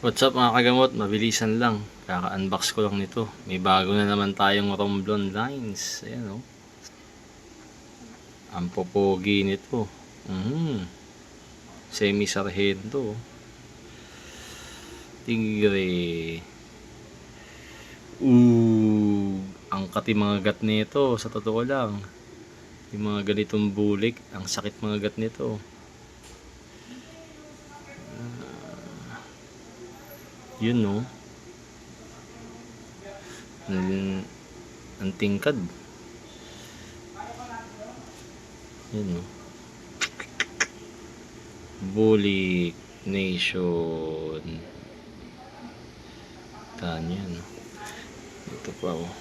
What's up mga kagamot, mabilisan lang, kaka-unbox ko lang nito. May bago na naman tayong Romblon lines. Ayan o, ang popogi nito. Semi sargento, tigre. Ang kati mga gat nito, sa totoo lang. Yung mga ganitong bulik, ang sakit mga gat nito. Yun no, ang tingkad. Yun no, Bulik Nation. Yan. Ito pa oh.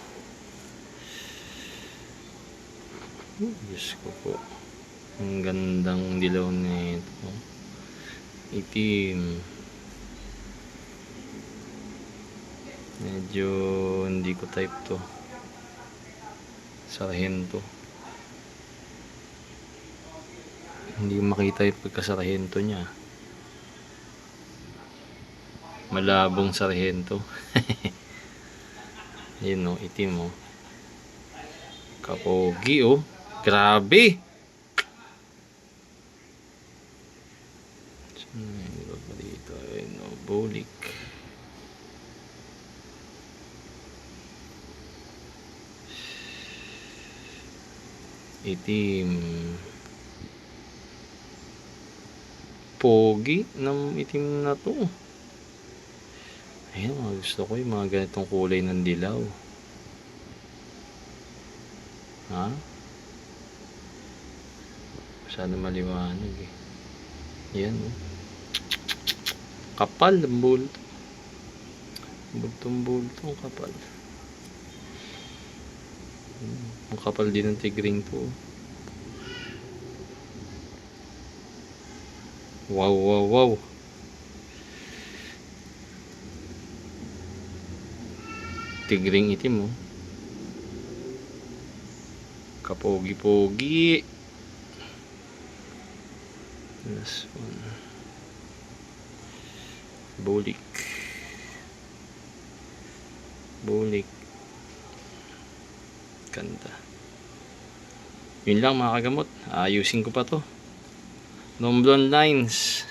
Diyos ko po. Ang gandang dilaw nito. Itim. Medyo hindi ko type to. Sargento. Hindi makita yung pagkasargento niya. Malabong sargento. Yun o, itim o. Kapogi o. Grabe! Dito, ayun o, bulik. Itim. Pogi ng itim na to. Ayun, mga gusto ko yung mga ganitong kulay ng dilaw. Ha? Masyado maliwanag eh. Yan oh. Kapal ang bulto. Bultong-bultong kapal. Ang kapal din ng tigring to. Wow, wow, wow. Tigring itim oh. Kapogi-pogi. Last one. Bulik. Bulik. Ganda. Yun lang mga kagamot. Ayusin ko pa to. Romblon lines.